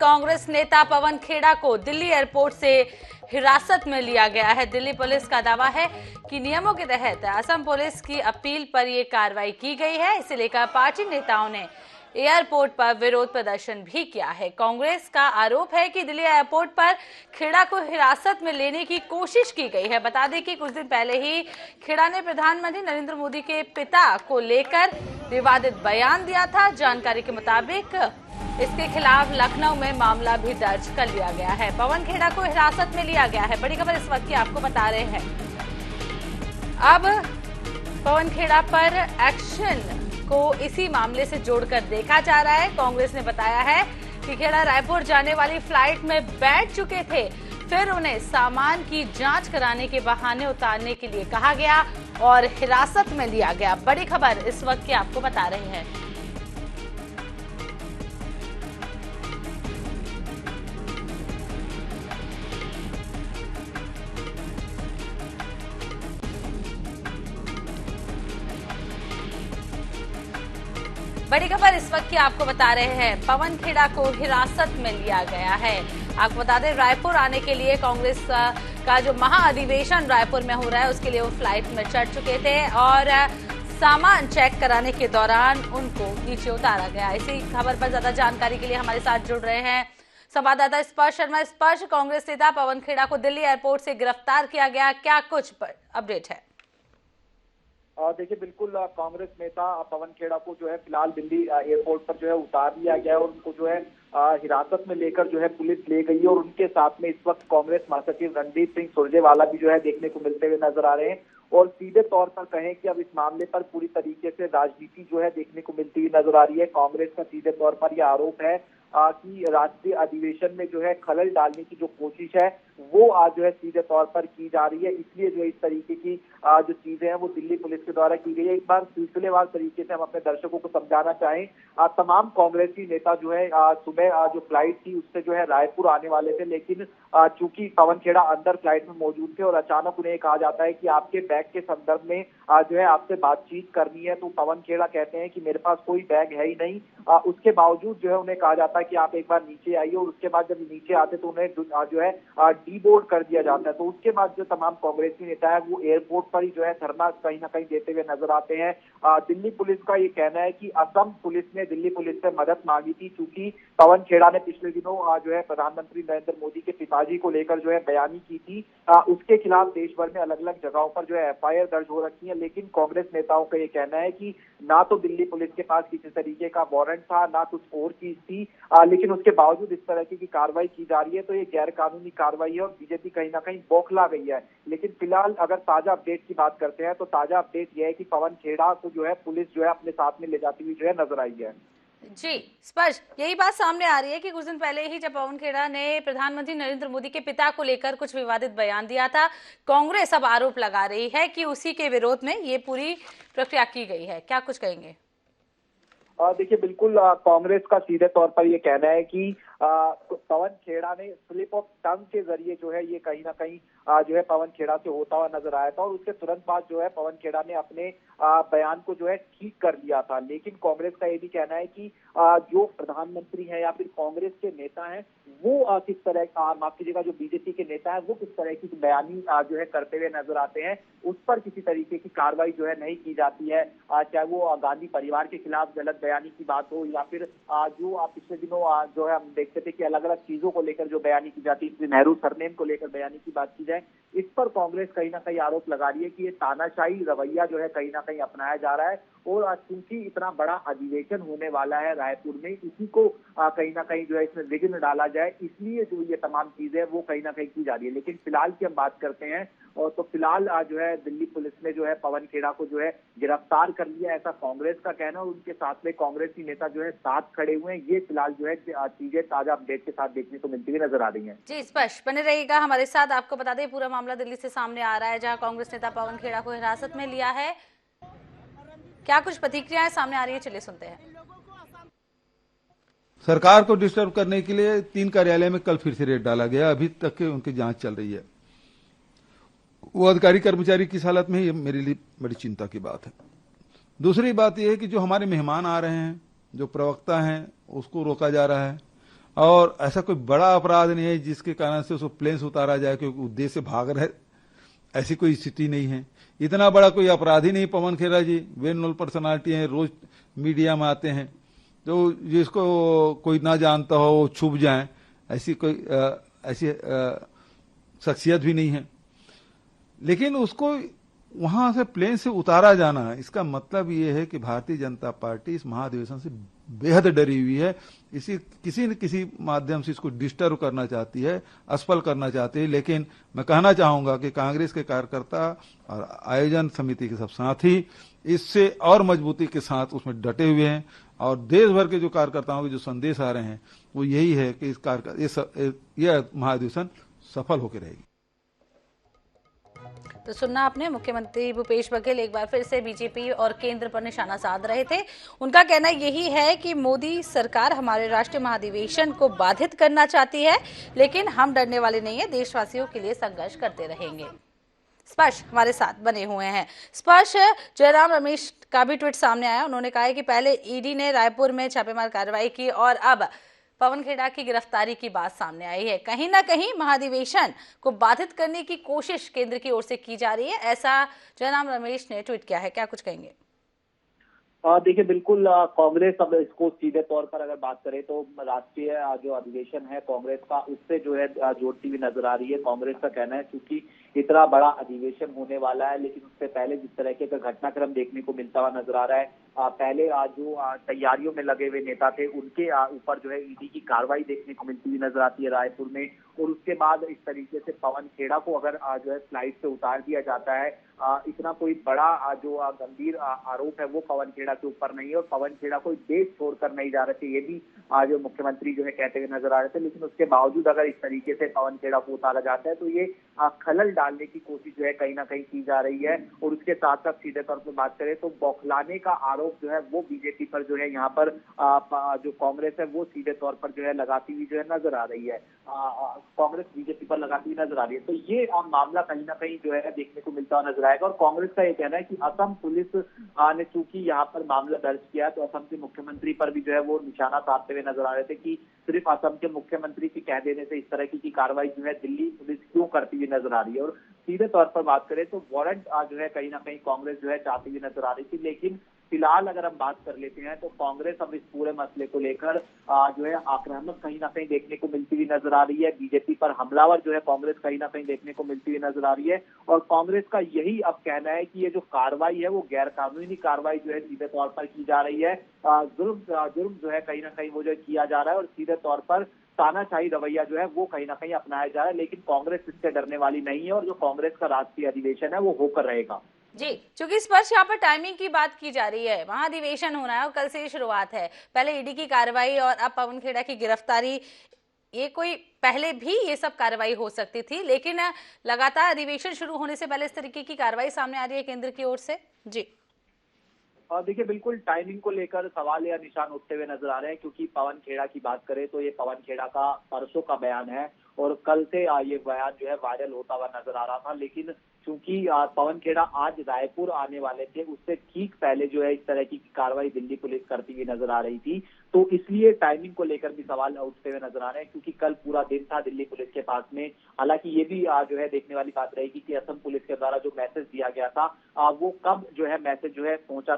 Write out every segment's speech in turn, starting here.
कांग्रेस नेता पवन खेड़ा को दिल्ली एयरपोर्ट से हिरासत में लिया गया है। दिल्ली पुलिस का दावा है कि नियमों के तहत असम पुलिस की अपील पर यह कार्रवाई की गई है। इसे लेकर पार्टी नेताओं ने एयरपोर्ट पर विरोध प्रदर्शन भी किया है। कांग्रेस का आरोप है कि दिल्ली एयरपोर्ट पर खेड़ा को हिरासत में लेने की कोशिश की गई है। बता दें कि कुछ दिन पहले ही खेड़ा ने प्रधानमंत्री नरेंद्र मोदी के पिता को लेकर विवादित बयान दिया था। जानकारी के मुताबिक इसके खिलाफ लखनऊ में मामला भी दर्ज कर लिया गया है। पवन खेड़ा को हिरासत में लिया गया है। बड़ी खबर इस वक्त की आपको बता रहे हैं। अब पवन खेड़ा पर एक्शन को इसी मामले से जोड़कर देखा जा रहा है। कांग्रेस ने बताया है कि खेड़ा रायपुर जाने वाली फ्लाइट में बैठ चुके थे, फिर उन्हें सामान की जांच कराने के बहाने उतारने के लिए कहा गया और हिरासत में लिया गया। बड़ी खबर इस वक्त की आपको बता रहे हैं। बड़ी खबर इस वक्त की आपको बता रहे हैं। पवन खेड़ा को हिरासत में लिया गया है। आपको बता दें, रायपुर आने के लिए कांग्रेस का जो महाअधिवेशन रायपुर में हो रहा है उसके लिए वो फ्लाइट में चढ़ चुके थे और सामान चेक कराने के दौरान उनको नीचे उतारा गया। इसी खबर पर ज्यादा जानकारी के लिए हमारे साथ जुड़ रहे हैं संवाददाता स्पर्श शर्मा। स्पर्श, कांग्रेस नेता पवन खेड़ा को दिल्ली एयरपोर्ट से गिरफ्तार किया गया, क्या कुछ अपडेट है? देखिए, बिल्कुल कांग्रेस नेता पवन खेड़ा को जो है फिलहाल दिल्ली एयरपोर्ट पर जो है उतार दिया गया है और उनको जो है हिरासत में लेकर जो है पुलिस ले गई है और उनके साथ में इस वक्त कांग्रेस महासचिव रणदीप सिंह सुरजेवाला भी जो है देखने को मिलते हुए नजर आ रहे हैं। और सीधे तौर पर कहें कि अब इस मामले पर पूरी तरीके से राजनीति जो है देखने को मिलती हुई नजर आ रही है। कांग्रेस का सीधे तौर पर यह आरोप है कि राष्ट्रीय अधिवेशन में जो है खलल डालने की जो कोशिश है वो आज जो है सीधे तौर पर की जा रही है। इसलिए जो इस तरीके की जो चीजें हैं वो दिल्ली पुलिस के द्वारा की गई है। एक बार सिलसिलेवार तरीके से हम अपने दर्शकों को समझाना चाहें, तमाम कांग्रेसी नेता जो है सुबह जो फ्लाइट थी उससे जो है रायपुर आने वाले थे, लेकिन चूंकि पवन खेड़ा अंदर फ्लाइट में मौजूद थे और अचानक उन्हें कहा जाता है कि आपके बैग के संदर्भ में जो है आपसे बातचीत करनी है, तो पवन खेड़ा कहते हैं कि मेरे पास कोई बैग है ही नहीं। उसके बावजूद जो है उन्हें कहा जाता है कि आप एक बार नीचे आइए और उसके बाद जब नीचे आते तो उन्हें जो है डीबोर्ड कर दिया जाता है। तो उसके बाद जो तमाम कांग्रेसी नेता है वो एयरपोर्ट पर ही जो है धरना कहीं ना कहीं देते हुए नजर आते हैं। दिल्ली पुलिस का ये कहना है कि असम पुलिस ने दिल्ली पुलिस से मदद मांगी थी, चूंकि पवन खेड़ा ने पिछले दिनों जो है प्रधानमंत्री नरेंद्र मोदी के पिताजी को लेकर जो है बयानी की थी। उसके खिलाफ देश भर में अलग अलग जगहों पर जो है एफआईआर दर्ज हो रखी है, लेकिन कांग्रेस नेताओं का ये कहना है कि ना तो दिल्ली पुलिस के पास किसी तरीके का वारंट था, ना कुछ और चीज थी, लेकिन उसके बावजूद इस तरह की कार्रवाई की जा रही है। तो ये गैर कानूनी कार्रवाई है और बीजेपी कहीं ना कहीं बौखला गई है। लेकिन फिलहाल अगर ताजा अपडेट की बात करते हैं तो ताजा अपडेट यह है कि पवन खेड़ा को जो है पुलिस जो है अपने साथ में ले जाती हुई जो है नजर आई है। जी स्पष्ट यही बात सामने आ रही है कि कुछ दिन पहले ही जब पवन खेड़ा ने प्रधानमंत्री नरेंद्र मोदी के पिता को लेकर कुछ विवादित बयान दिया था, कांग्रेस अब आरोप लगा रही है कि उसी के विरोध में ये पूरी प्रक्रिया की गई है। क्या कुछ कहेंगे? देखिए, बिल्कुल कांग्रेस का सीधे तौर पर ये कहना है कि पवन खेड़ा ने स्लिप ऑफ टंग के जरिए जो है ये कहीं ना कहीं जो है पवन खेड़ा से होता हुआ नजर आया था और उसके तुरंत बाद जो है पवन खेड़ा ने अपने बयान को जो है ठीक कर लिया था। लेकिन कांग्रेस का ये भी कहना है कि जो प्रधानमंत्री है या फिर कांग्रेस के नेता हैं वो किस तरह माफ कीजिएगा जो बीजेपी के नेता है वो किस तरह की बयानी जो है करते हुए नजर आते हैं, उस पर किसी तरीके की कार्रवाई जो है नहीं की जाती है। चाहे वो गांधी परिवार के खिलाफ गलत बयानी की बात हो या फिर जो पिछले दिनों जो है हम देखते थे कि अलग अलग चीजों को लेकर जो बयानी की जाती है, नेहरू सरनेम को लेकर बयानी की बात की जाए, इस पर कांग्रेस कहीं ना कहीं आरोप लगा रही है कि ये तानाशाही रवैया जो है कहीं ना कहीं अपनाया जा रहा है। और चूंकि इतना बड़ा अधिवेशन होने वाला है रायपुर में, इसी को कहीं ना कहीं जो है इसमें विघ्न डाला जाए, इसलिए जो ये तमाम चीजें वो कहीं ना कहीं की जा रही है। लेकिन फिलहाल की हम बात करते हैं और तो फिलहाल जो है दिल्ली पुलिस ने जो है पवन खेड़ा को जो है गिरफ्तार कर लिया, ऐसा कांग्रेस का कहना है और उनके साथ में कांग्रेसी नेता जो है साथ खड़े हुए हैं। ये फिलहाल जो है चीजें ताजा अपडेट के साथ देखने को मिलती हुई नजर आ रही है। जी स्पष्ट बने रहिएगा हमारे साथ। आपको बता दें पूरा मामला दिल्ली से सामने आ रहा है जहां कांग्रेस नेता पवन खेड़ा को हिरासत में लिया है। क्या कुछ प्रतिक्रियाएं सामने आ रही है, चलिए सुनते हैं। सरकार को डिस्टर्ब करने के लिए 3 कार्यालय में कल फिर से रेड डाला गया। अभी तक उनकी जांच चल रही है। वो अधिकारी कर्मचारी किस हालत में है, ये मेरे लिए बड़ी चिंता की बात है। दूसरी बात यह है कि जो हमारे मेहमान आ रहे हैं, जो प्रवक्ता हैं, उसको रोका जा रहा है। और ऐसा कोई बड़ा अपराध नहीं है जिसके कारण से उसको प्लेन से उतारा जाए क्योंकि उद्देश्य से भाग रहे, ऐसी कोई स्थिति नहीं है। इतना बड़ा कोई अपराधी नहीं पवन खेड़ा जी, वेल नोन पर्सनालिटी हैं, रोज मीडिया में आते हैं, तो जिसको कोई ना जानता हो वो छुप जाए, ऐसी कोई ऐसी शख्सियत भी नहीं है। लेकिन उसको वहां से प्लेन से उतारा जाना, इसका मतलब ये है कि भारतीय जनता पार्टी इस महाधिवेशन से बेहद डरी हुई है। इसी किसी न किसी माध्यम से इसको डिस्टर्ब करना चाहती है, असफल करना चाहती है। लेकिन मैं कहना चाहूंगा कि कांग्रेस के कार्यकर्ता और आयोजन समिति के सब साथी इससे और मजबूती के साथ उसमें डटे हुए हैं और देश भर के जो कार्यकर्ताओं के जो संदेश आ रहे हैं वो यही है कि यह महाधिवेशन सफल होकर रहेगी। तो सुनना आपने, मुख्यमंत्री भूपेश बघेल एक बार फिर से बीजेपी और केंद्र पर निशाना साध रहे थे। उनका कहना यही है कि मोदी सरकार हमारे राष्ट्रीय महाधिवेशन को बाधित करना चाहती है, लेकिन हम डरने वाले नहीं है, देशवासियों के लिए संघर्ष करते रहेंगे। स्पर्श हमारे साथ बने हुए हैं। स्पर्श, जयराम रमेश का भी ट्वीट सामने आया। उन्होंने कहा है कि पहले ईडी ने रायपुर में छापेमार कार्रवाई की और अब पवन खेड़ा की गिरफ्तारी की बात सामने आई है। कहीं ना कहीं महाधिवेशन को बाधित करने की कोशिश केंद्र की ओर से की जा रही है, ऐसा जयराम रमेश ने ट्वीट किया है। क्या कुछ कहेंगे? देखिए बिल्कुल, कांग्रेस अब इसको सीधे तौर पर अगर बात करें तो राष्ट्रीय जो अधिवेशन है कांग्रेस का, उससे जो है जोड़ती हुई नजर आ रही है। कांग्रेस का कहना है क्योंकि इतना बड़ा अधिवेशन होने वाला है, लेकिन उससे पहले जिस तरह का घटनाक्रम देखने को मिलता हुआ नजर आ रहा है, पहले जो तैयारियों में लगे हुए नेता थे उनके ऊपर जो है ईडी की कार्रवाई देखने को मिलती हुई नजर आती है रायपुर में। और उसके बाद इस तरीके से पवन खेड़ा को अगर जो है फ्लाइट से उतार दिया जाता है, इतना कोई बड़ा जो गंभीर आरोप है वो पवन खेड़ा के ऊपर नहीं है और पवन खेड़ा कोई देश छोड़कर नहीं जा रहे थे, ये भी जो मुख्यमंत्री जो है कहते हुए नजर आ रहे थे। लेकिन उसके बावजूद अगर इस तरीके से पवन खेड़ा को उतारा जाता है तो ये खलल डालने की कोशिश जो है कहीं ना कहीं की जा रही है। और उसके साथ साथ सीधे तौर पर बात करें तो बौखलाने का आरोप जो है वो बीजेपी पर जो है यहाँ पर जो कांग्रेस है वो सीधे तौर पर जो है लगाती हुई जो है नजर आ रही है। कांग्रेस बीजेपी पर लगाती हुई नजर आ रही है, तो ये मामला कहीं ना कहीं जो है देखने को मिलता हुआ नजर आएगा। और कांग्रेस का ये कहना है कि असम पुलिस ने चूंकि यहाँ पर मामला दर्ज किया तो असम के मुख्यमंत्री पर भी जो है वो निशाना साधते हुए नजर आ रहे थे कि सिर्फ असम के मुख्यमंत्री के कह देने से इस तरह की कार्रवाई जो है दिल्ली पुलिस क्यों करती हुई नजर आ रही है। और सीधे तौर पर बात करें तो वारंट जो है कहीं ना कहीं कांग्रेस जो है चाहती हुई नजर आ रही थी, लेकिन फिलहाल अगर हम बात कर लेते हैं तो कांग्रेस अब इस पूरे मसले को लेकर जो है आक्रामक कहीं ना कहीं देखने को मिलती हुई नजर आ रही है। बीजेपी पर हमलावर जो है कांग्रेस कहीं ना कहीं देखने को मिलती हुई नजर आ रही है। और कांग्रेस का यही अब कहना है कि ये जो कार्रवाई है वो गैर कानूनी कार्रवाई जो है सीधे तौर पर की जा रही है। जुर्म जो है कहीं ना कहीं वो जो किया जा रहा है और सीधे तौर पर तानाशाही रवैया जो है वो कहीं ना कहीं अपनाया जा रहा है। लेकिन कांग्रेस इससे डरने वाली नहीं है और जो कांग्रेस का राष्ट्रीय अधिवेशन है वो होकर रहेगा। जी, चूंकि स्पर्श यहाँ पर टाइमिंग की बात की जा रही है, महाधिवेशन होना है और कल से शुरुआत है, पहले ईडी की कार्रवाई और अब पवन खेड़ा की गिरफ्तारी, ये कोई पहले भी ये सब कार्रवाई हो सकती थी, लेकिन लगातार अधिवेशन शुरू होने से पहले इस तरीके की कार्रवाई सामने आ रही है केंद्र की ओर से। जी देखिए बिल्कुल टाइमिंग को लेकर सवाल या निशान उठते हुए नजर आ रहे हैं, क्योंकि पवन खेड़ा की बात करें तो ये पवन खेड़ा का परसों का बयान है और कल से ये बयान जो है वायरल होता हुआ नजर आ रहा था। लेकिन चूंकि पवन खेड़ा आज रायपुर आने वाले थे, उससे ठीक पहले जो है इस तरह की कार्रवाई दिल्ली पुलिस करती हुई नजर आ रही थी, तो इसलिए टाइमिंग को लेकर भी सवाल उठते हुए नजर आ रहे हैं। क्योंकि कल पूरा दिन था दिल्ली पुलिस के पास में। हालांकि ये भी जो है देखने वाली बात रहेगी कि असम पुलिस के द्वारा जो मैसेज दिया गया था वो कब जो है मैसेज जो है पहुंचा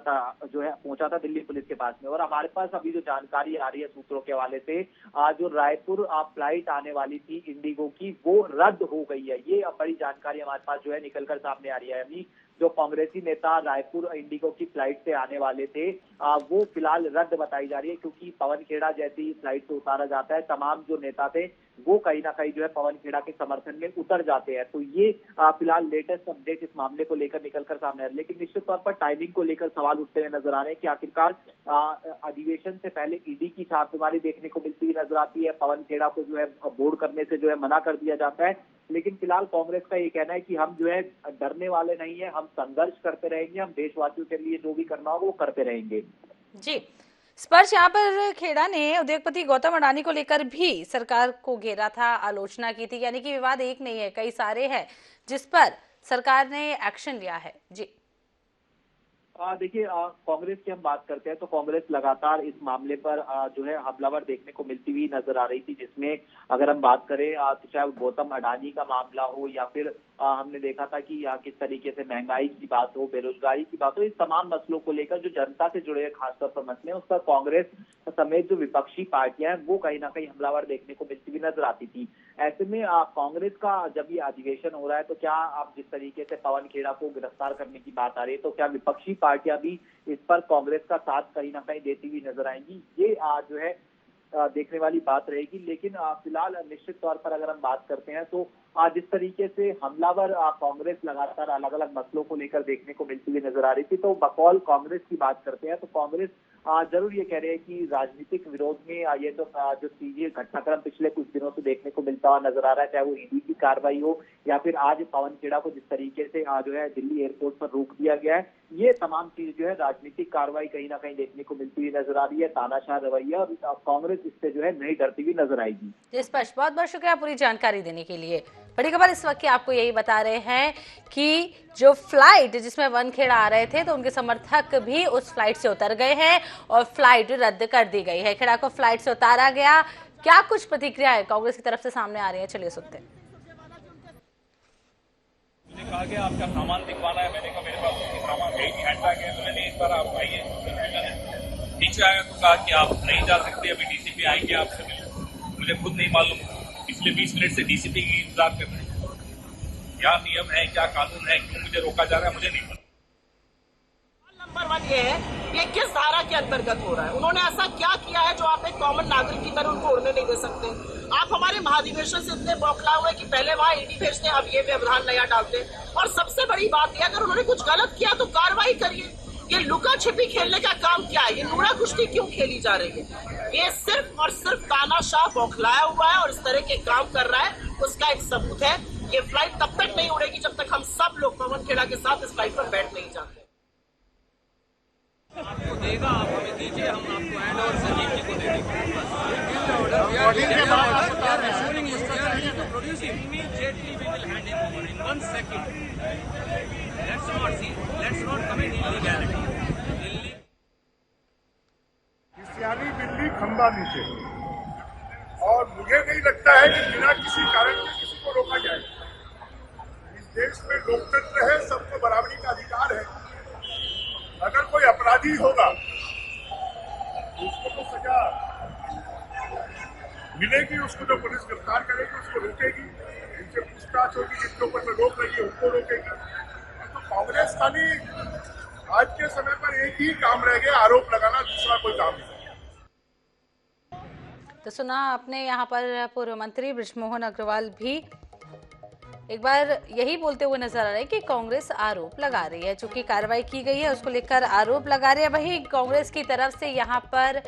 था दिल्ली पुलिस के पास में। और हमारे पास अभी जो जानकारी आ रही है सूत्रों के हवाले से, जो रायपुर फ्लाइट आने वाली थी इंडिगो की वो रद्द हो गई है। ये बड़ी जानकारी हमारे पास जो है निकलकर सामने आ रही है। अभी जो कांग्रेसी नेता रायपुर इंडिगो की फ्लाइट से आने वाले थे वो फिलहाल रद्द बताई जा रही है, क्योंकि पवन खेड़ा जैसे ही फ्लाइट से उतारा जाता है तमाम जो नेता थे वो कहीं ना कहीं जो है पवन खेड़ा के समर्थन में उतर जाते हैं। तो ये फिलहाल लेटेस्ट अपडेट इस मामले को लेकर निकलकर सामने आ रही है। लेकिन निश्चित तौर पर टाइमिंग को लेकर सवाल उठते हुए नजर आ रहे हैं कि आखिरकार अधिवेशन से पहले ईडी की छापेमारी देखने को मिलती हुई नजर आती है, पवन खेड़ा को जो है बोर्ड करने से जो है मना कर दिया जाता है। लेकिन फिलहाल कांग्रेस का ये कहना है कि हम जो है डरने वाले नहीं है, हम संघर्ष करते रहेंगे, हम देशवासियों के लिए जो भी करना हो वो करते रहेंगे। जी स्पर्श, यहाँ पर खेड़ा ने उद्योगपति गौतम अडानी को लेकर भी सरकार को घेरा था, आलोचना की थी, यानी कि विवाद एक नहीं है, कई सारे हैं जिस पर सरकार ने एक्शन लिया है। जी देखिए, कांग्रेस की हम बात करते हैं तो कांग्रेस लगातार इस मामले पर जो है हमलावर देखने को मिलती हुई नजर आ रही थी, जिसमें अगर हम बात करें तो चाहे गौतम अडानी का मामला हो या फिर हमने देखा था कि किस तरीके से महंगाई की बात हो, बेरोजगारी की बात हो, इस तमाम मसलों को लेकर जो जनता से जुड़े हैं खासतौर पर मसले हैं, उस पर कांग्रेस समेत जो विपक्षी पार्टियां हैं वो कहीं ना कहीं हमलावर देखने को मिलती हुई नजर आती थी। ऐसे में कांग्रेस का जब ये अधिवेशन हो रहा है तो क्या आप जिस तरीके से पवन खेड़ा को गिरफ्तार करने की बात आ रही है, तो क्या विपक्षी पार्टियां भी इस पर कांग्रेस का साथ कहीं ना कहीं देती हुई नजर आएंगी, ये जो है देखने वाली बात रहेगी। लेकिन फिलहाल निश्चित तौर पर अगर हम बात करते हैं तो जिस तरीके से हमलावर कांग्रेस लगातार अलग अलग मसलों को लेकर देखने को मिलती हुई नजर आ रही थी, तो बकौल कांग्रेस की बात करते हैं तो कांग्रेस जरूर ये कह रहे हैं कि राजनीतिक विरोध में ये तो जो सीजे घटनाक्रम पिछले कुछ दिनों से देखने को मिलता हुआ नजर आ रहा है, चाहे वो ईडी की कार्रवाई हो या फिर आज पवन खेड़ा को जिस तरीके से जो है दिल्ली एयरपोर्ट पर रोक दिया गया है, ये तमाम चीज जो है राजनीतिक कार्रवाई कहीं ना कहीं देखने को मिलती हुई नजर आ रही है, तानाशाह रवैया, और कांग्रेस इससे जो है नहीं डरती हुई नजर आएगी। जी स्पष्ट, बहुत बहुत शुक्रिया पूरी जानकारी देने के लिए। बड़ी खबर इस वक्त की आपको यही बता रहे हैं कि जो फ्लाइट जिसमें वनखेड़ा आ रहे थे तो उनके समर्थक भी उस फ्लाइट से उतर गए हैं और फ्लाइट रद्द कर दी गई है। खेड़ा को फ्लाइट से उतारा गया, क्या कुछ प्रतिक्रियाएं कांग्रेस की तरफ से सामने आ रही है, चलिए सुनते हैं। मुझे कहा गया आपका सामान दिखवाना है, मैंने कहा मेरे पास कोई सामान है ही नहीं, हैंडबैग है, तो मैंने एक बार आप आइए, नीचे आया तो कहा कि आप नहीं जा सकते, अभी डीसीपी आएंगे आपसे मिलने। मुझे खुद नहीं मालूम, पिछले 20 मिनट से डीसीपी की इंतजार कर रहे हैं, क्या नियम है, क्या कानून है, क्यों मुझे रोका जा रहा है, मुझे नहीं पता। नंबर 1 ये है, ये किस धारा के अंतर्गत हो रहा है, उन्होंने ऐसा क्या किया है जो आप एक कॉमन नागरिक की तरह उनको उड़ने नहीं दे सकते। आप हमारे महाधिवेशन से इतने बौखला हुए कि पहले वहां ईडी भेजते, अब ये व्यवधान नया डालते। और सबसे बड़ी बात यह, अगर उन्होंने कुछ गलत किया तो कार्रवाई करिए। ये लुका छिपी खेलने का काम क्या है, ये नूरा कुश्ती क्यों खेली जा रही है? ये सिर्फ और सिर्फ तानाशाह बौखलाया हुआ है और इस तरह के काम कर रहा है, उसका एक सबूत है। ये फ्लाइट तब तक नहीं उड़ेगी जब तक हम सब लोग पवन खेड़ा के साथ इस फ्लाइट पर बैठ नहीं जाते। आपको देगा, आप हमें दीजिए, हम आपको एंड और संजीव जी को दे देंगे। Immediately we will hand him over in 1 second. Let's not commit illegality. सियानी बिल्ली खंबा नीचे, और मुझे नहीं लगता है कि बिना किसी कारण के किसी को रोका जाएगा। इस देश में लोकतंत्र है, सबको बराबरी का अधिकार है। अगर कोई अपराधी होगा तो उसको तो सजा मिलेगी, उसको जो पुलिस गिरफ्तार करेगी उसको रोकेगी, इनसे पूछताछ होगी, जिनके ऊपर में रोक लगी उनको रोकेगी। तो कांग्रेस खाली आज के समय पर एक ही काम रह गया, आरोप लगाना, दूसरा कोई काम नहीं। तो सुना आपने यहाँ पर पूर्व मंत्री बृजमोहन अग्रवाल भी एक बार यही बोलते हुए नजर आ रहे हैं कि कांग्रेस आरोप लगा रही है, चूंकि कार्रवाई की गई है उसको लेकर आरोप लगा रही है। वही कांग्रेस की तरफ से यहाँ पर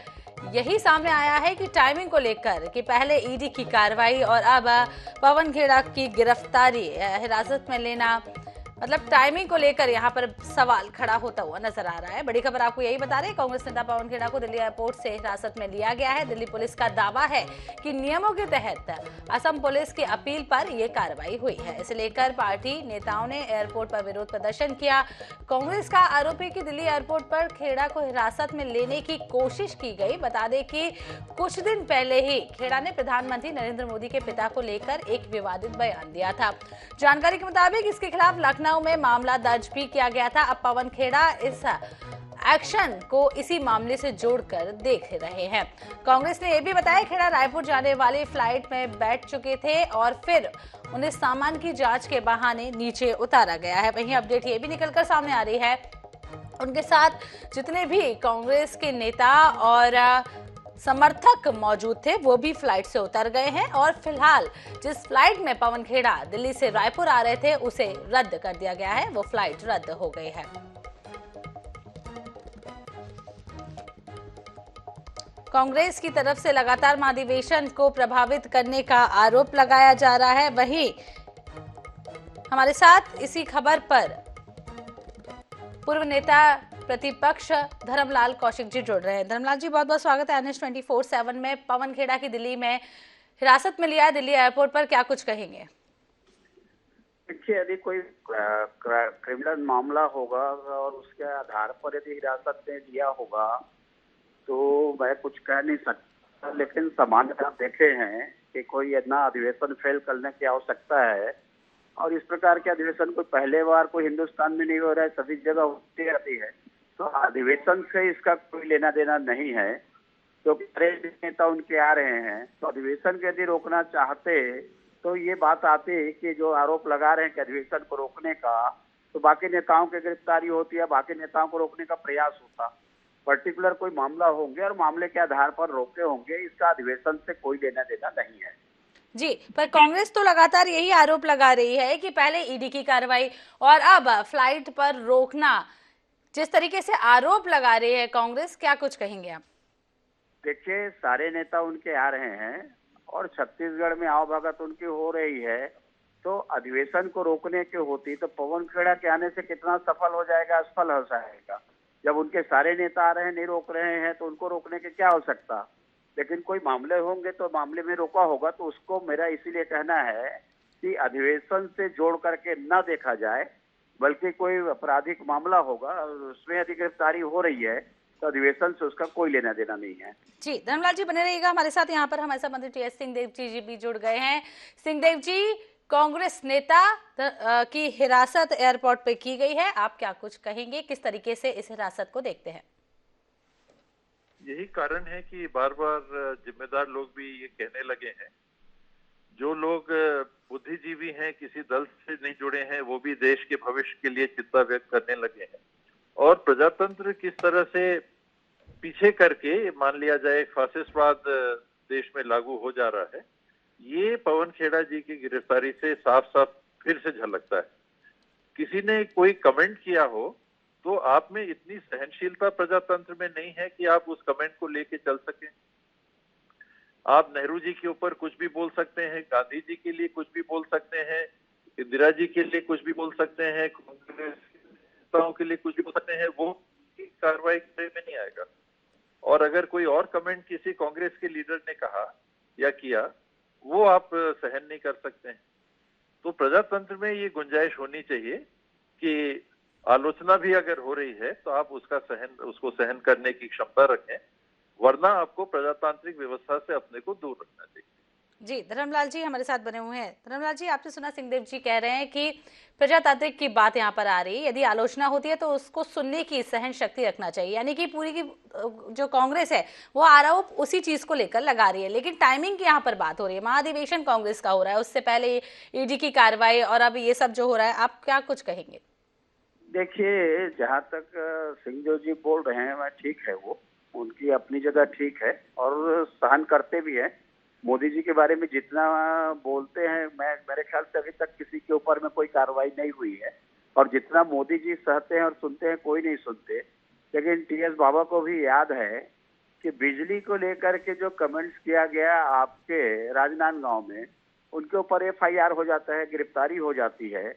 यही सामने आया है कि टाइमिंग को लेकर कि पहले ईडी की कार्रवाई और अब पवन खेड़ा की गिरफ्तारी, हिरासत में लेना, मतलब टाइमिंग को लेकर यहाँ पर सवाल खड़ा होता हुआ नजर आ रहा है। बड़ी खबर आपको यही बता रहे हैं, कांग्रेस नेता पवन खेड़ा को दिल्ली एयरपोर्ट से हिरासत में लिया गया है। दिल्ली पुलिस का दावा है कि नियमों के तहत असम पुलिस की अपील पर यह कार्रवाई हुई है। इसे लेकर पार्टी नेताओं ने एयरपोर्ट पर विरोध प्रदर्शन किया। कांग्रेस का आरोप है कि दिल्ली एयरपोर्ट पर खेड़ा को हिरासत में लेने की कोशिश की गई। बता दें कि कुछ दिन पहले ही खेड़ा ने प्रधानमंत्री नरेंद्र मोदी के पिता को लेकर एक विवादित बयान दिया था। जानकारी के मुताबिक इसके खिलाफ लखनऊ में मामला दर्ज भी किया गया था। अब पवन खेड़ा इस एक्शन को इसी मामले से जोड़कर देख रहे हैं। कांग्रेस ने यह भी बताया खेड़ा रायपुर जाने वाली फ्लाइट में बैठ चुके थे और फिर उन्हें सामान की जांच के बहाने नीचे उतारा गया है। वहीं अपडेट ये भी निकलकर सामने आ रही है, उनके साथ जितने भी कांग्रेस के नेता और समर्थक मौजूद थे वो भी फ्लाइट से उतर गए हैं और फिलहाल जिस फ्लाइट में पवन खेड़ा दिल्ली से रायपुर आ रहे थे उसे रद्द कर दिया गया है, वो फ्लाइट रद्द हो गई है। कांग्रेस की तरफ से लगातार महाधिवेशन को प्रभावित करने का आरोप लगाया जा रहा है। वहीं हमारे साथ इसी खबर पर पूर्व नेता प्रतिपक्ष धर्मलाल कौशिक जी जुड़ रहे हैं। धर्मलाल जी, बहुत बहुत स्वागत है NH 24/7 में। पवन खेड़ा की दिल्ली में हिरासत में लिया है दिल्ली एयरपोर्ट पर, क्या कुछ कहेंगे? देखिए, यदि कोई क्रिमिनल मामला होगा और उसके आधार पर यदि हिरासत में लिया होगा तो मैं कुछ कह नहीं सकता, लेकिन सामान्य आप देखे हैं कि कोई इतना अधिवेशन फेल करने की आवश्यकता है और इस प्रकार के अधिवेशन कोई पहले बार कोई हिंदुस्तान में नहीं हो रहा है, सभी जगह होती रहती है। तो अधिवेशन से इसका कोई लेना देना नहीं है, तो बड़े नेता उनके आ रहे हैं, तो अधिवेशन को यदि रोकना चाहते तो ये बात आती कि जो आरोप लगा रहे हैं कि अधिवेशन को रोकने का, तो बाकी नेताओं की गिरफ्तारी होती है, बाकी नेताओं को रोकने का प्रयास होता। पर्टिकुलर कोई मामला होंगे और मामले के आधार पर रोके होंगे, इसका अधिवेशन से कोई लेना देना नहीं है। जी, पर कांग्रेस तो लगातार यही आरोप लगा रही है कि पहले ईडी की कार्रवाई और अब फ्लाइट पर रोकना, जिस तरीके से आरोप लगा रही है कांग्रेस, क्या कुछ कहेंगे आप? देखिए, सारे नेता उनके आ रहे हैं और छत्तीसगढ़ में आवभगत उनकी हो रही है, तो अधिवेशन को रोकने की होती तो पवन खेड़ा के आने से कितना सफल हो जाएगा, असफल हो जाएगा। जब उनके सारे नेता आ रहे हैं, नहीं रोक रहे हैं, तो उनको रोकने की क्या आवश्यकता। लेकिन कोई मामले होंगे तो मामले में रोका होगा, तो उसको मेरा इसीलिए कहना है कि अधिवेशन से जोड़ करके न देखा जाए, बल्कि कोई आपराधिक मामला होगा और उसमें यदि गिरफ्तारी हो रही है तो अधिवेशन से उसका कोई लेना देना नहीं है। जी, धर्मलाल जी बने रहिएगा हमारे साथ। यहाँ पर हमारे साथ मंत्री टी.एस. सिंहदेव जी भी जुड़ गए हैं। सिंहदेव जी, कांग्रेस नेता की हिरासत एयरपोर्ट पे की गई है, आप क्या कुछ कहेंगे, किस तरीके से इस हिरासत को देखते हैं? यही कारण है कि बार बार जिम्मेदार लोग भी ये कहने लगे हैं, जो लोग बुद्धिजीवी हैं, किसी दल से नहीं जुड़े हैं, वो भी देश के भविष्य के लिए चिंता व्यक्त करने लगे हैं। और प्रजातंत्र किस तरह से पीछे करके मान लिया जाए फासिस्टवाद देश में लागू हो जा रहा है, ये पवन खेड़ा जी की गिरफ्तारी से साफ साफ फिर से झलकता है। किसी ने कोई कमेंट किया हो तो आप में इतनी सहनशीलता प्रजातंत्र में नहीं है कि आप उस कमेंट को लेके चल सकें। आप नेहरू जी के ऊपर कुछ भी बोल सकते हैं, गांधी जी के लिए कुछ भी बोल सकते हैं, इंदिरा जी के लिए कुछ भी बोल सकते हैं, कांग्रेस नेताओं के लिए कुछ भी बोल सकते हैं, वो कार्रवाई में नहीं आएगा। और अगर कोई और कमेंट किसी कांग्रेस के लीडर ने कहा या किया, वो आप सहन नहीं कर सकते हैं। तो प्रजातंत्र में ये गुंजाइश होनी चाहिए कि आलोचना भी अगर हो रही है तो आप उसको सहन करने की क्षमता रखें, वरना आपको प्रजातांत्रिक व्यवस्था से अपने को दूर रखना चाहिए। जी, धर्मलाल जी हमारे साथ बने हुए हैं। धर्मलाल जी, आपने सुना सिंहदेव जी कह रहे हैं कि प्रजातांत्रिक की बात यहाँ पर आ रही है, यदि आलोचना होती है तो उसको सुनने की सहन शक्ति रखना चाहिए, यानी कि पूरी की जो कांग्रेस है वो आरोप उसी चीज को लेकर लगा रही है। लेकिन टाइमिंग की यहाँ पर बात हो रही है, महाधिवेशन कांग्रेस का हो रहा है, उससे पहले ईडी की कार्रवाई और अब ये सब जो हो रहा है, आप क्या कुछ कहेंगे? देखिए, जहाँ तक सिंहदेव जी बोल रहे हैं, वह ठीक है, वो उनकी अपनी जगह ठीक है और सहन करते भी हैं। मोदी जी के बारे में जितना बोलते हैं, मेरे ख्याल से अभी तक किसी के ऊपर में कोई कार्रवाई नहीं हुई है, और जितना मोदी जी सहते हैं और सुनते हैं, कोई नहीं सुनते। लेकिन टी.एस. बाबा को भी याद है कि बिजली को लेकर के जो कमेंट्स किया गया आपके राजनांदगांव में, उनके ऊपर FIR हो जाता है, गिरफ्तारी हो जाती है।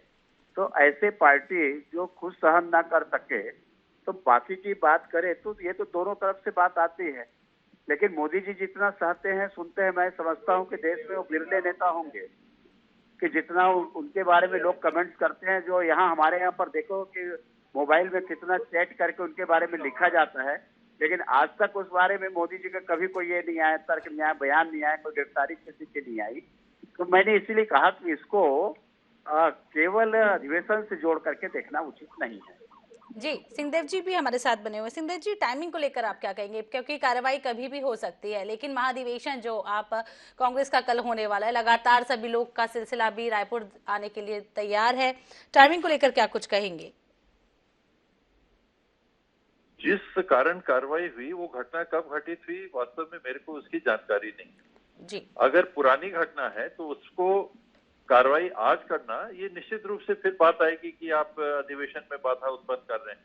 तो ऐसे पार्टी जो खुद सहन ना कर सके तो बाकी की बात करे, तो ये तो दोनों तरफ से बात आती है। लेकिन मोदी जी जितना सहते हैं, सुनते हैं, मैं समझता हूं कि देश में वो बिरले नेता होंगे कि जितना उनके बारे में लोग कमेंट्स करते हैं। जो यहाँ हमारे यहाँ पर देखो कि मोबाइल में कितना चैट करके उनके बारे में लिखा जाता है, लेकिन आज तक उस बारे में मोदी जी का कभी कोई ये नहीं आया, तर्क नहीं आया, बयान नहीं आया, कोई गिरफ्तारी किसी की नहीं आई। तो मैंने इसीलिए कहा कि इसको केवल अधिवेशन से जोड़ करके देखना उचित नहीं है। जी, सिंहदेव जी भी हमारे साथ बने हुए। सिंहदेव जी, टाइमिंग को लेकर आप क्या कहेंगे, क्योंकि कार्रवाई कभी भी हो सकती है, लेकिन महाधिवेशन जो आप कांग्रेस का कल होने वाला है, लगातार सभी लोग का सिलसिला भी रायपुर आने के लिए तैयार है, टाइमिंग को लेकर क्या कुछ कहेंगे? जिस कारण कार्रवाई हुई, वो घटना कब घटित हुई वास्तव में मेरे को उसकी जानकारी नहीं जी। अगर पुरानी घटना है तो उसको कार्रवाई आज करना, ये निश्चित रूप से फिर बात आएगी कि आप अधिवेशन में बाधा उत्पन्न कर रहे हैं।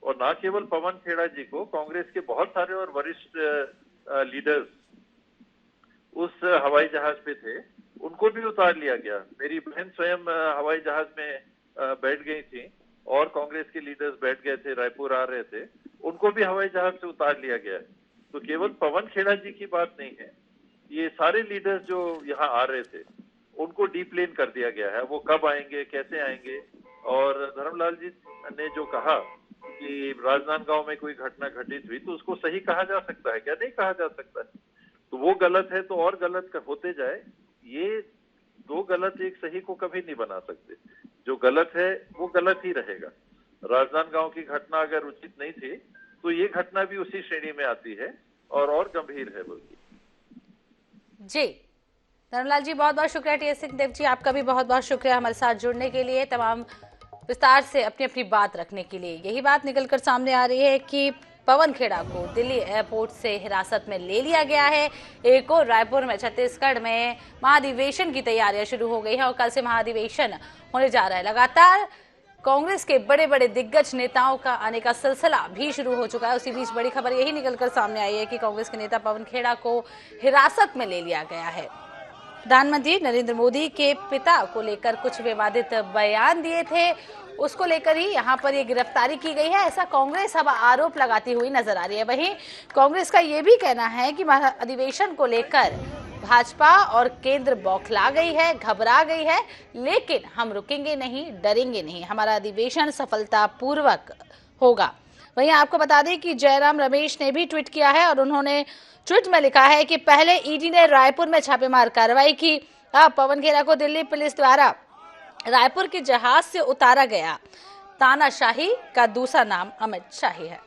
और ना केवल पवन खेड़ा जी को, कांग्रेस के बहुत सारे और वरिष्ठ लीडर्स उस हवाई जहाज पे थे, उनको भी उतार लिया गया। मेरी बहन स्वयं हवाई जहाज में बैठ गई थी और कांग्रेस के लीडर्स बैठ गए थे, रायपुर आ रहे थे, उनको भी हवाई जहाज से उतार लिया गया है। तो केवल पवन खेड़ा जी की बात नहीं है, ये सारे लीडर्स जो यहाँ आ रहे थे उनको डीप्लेन कर दिया गया है। वो कब आएंगे, कैसे आएंगे। और धर्मलाल जी ने जो कहा कि राजनांदगांव में कोई घटना घटित हुई तो उसको सही कहा जा सकता है क्या? नहीं कहा जा सकता है। तो वो गलत है तो और गलत होते जाए, ये दो गलत एक सही को कभी नहीं बना सकते। जो गलत है वो गलत ही रहेगा। राजनांदगांव की घटना अगर उचित नहीं थी तो ये घटना भी उसी श्रेणी में आती है और गंभीर है बल्कि। जी धर्मलाल जी, बहुत बहुत शुक्रिया। टी.एस. सिंहदेव जी, आपका भी बहुत बहुत शुक्रिया हमारे साथ जुड़ने के लिए, तमाम विस्तार से अपनी अपनी बात रखने के लिए। यही बात निकलकर सामने आ रही है कि पवन खेड़ा को दिल्ली एयरपोर्ट से हिरासत में ले लिया गया है। एक और रायपुर में, छत्तीसगढ़ में महाधिवेशन की तैयारियां शुरू हो गई है और कल से महाधिवेशन होने जा रहा है। लगातार कांग्रेस के बड़े बड़े दिग्गज नेताओं का आने का सिलसिला भी शुरू हो चुका है। उसी बीच बड़ी खबर यही निकलकर सामने आई है कि कांग्रेस के नेता पवन खेड़ा को हिरासत में ले लिया गया है। प्रधानमंत्री नरेंद्र मोदी के पिता को लेकर कुछ विवादित बयान दिए थे, उसको लेकर ही यहां पर ये गिरफ्तारी की गई है, ऐसा कांग्रेस अब आरोप लगाती हुई नजर आ रही है। वहीं कांग्रेस का ये भी कहना है कि अधिवेशन को लेकर भाजपा और केंद्र बौखला गई है, घबरा गई है, लेकिन हम रुकेंगे नहीं, डरेंगे नहीं, हमारा अधिवेशन सफलतापूर्वक होगा। वहीं आपको बता दें कि जयराम रमेश ने भी ट्वीट किया है और उन्होंने ट्वीट में लिखा है कि पहले ईडी ने रायपुर में छापेमार कार्रवाई की, अब पवन खेड़ा को दिल्ली पुलिस द्वारा रायपुर के जहाज से उतारा गया। तानाशाही का दूसरा नाम अमित शाही है।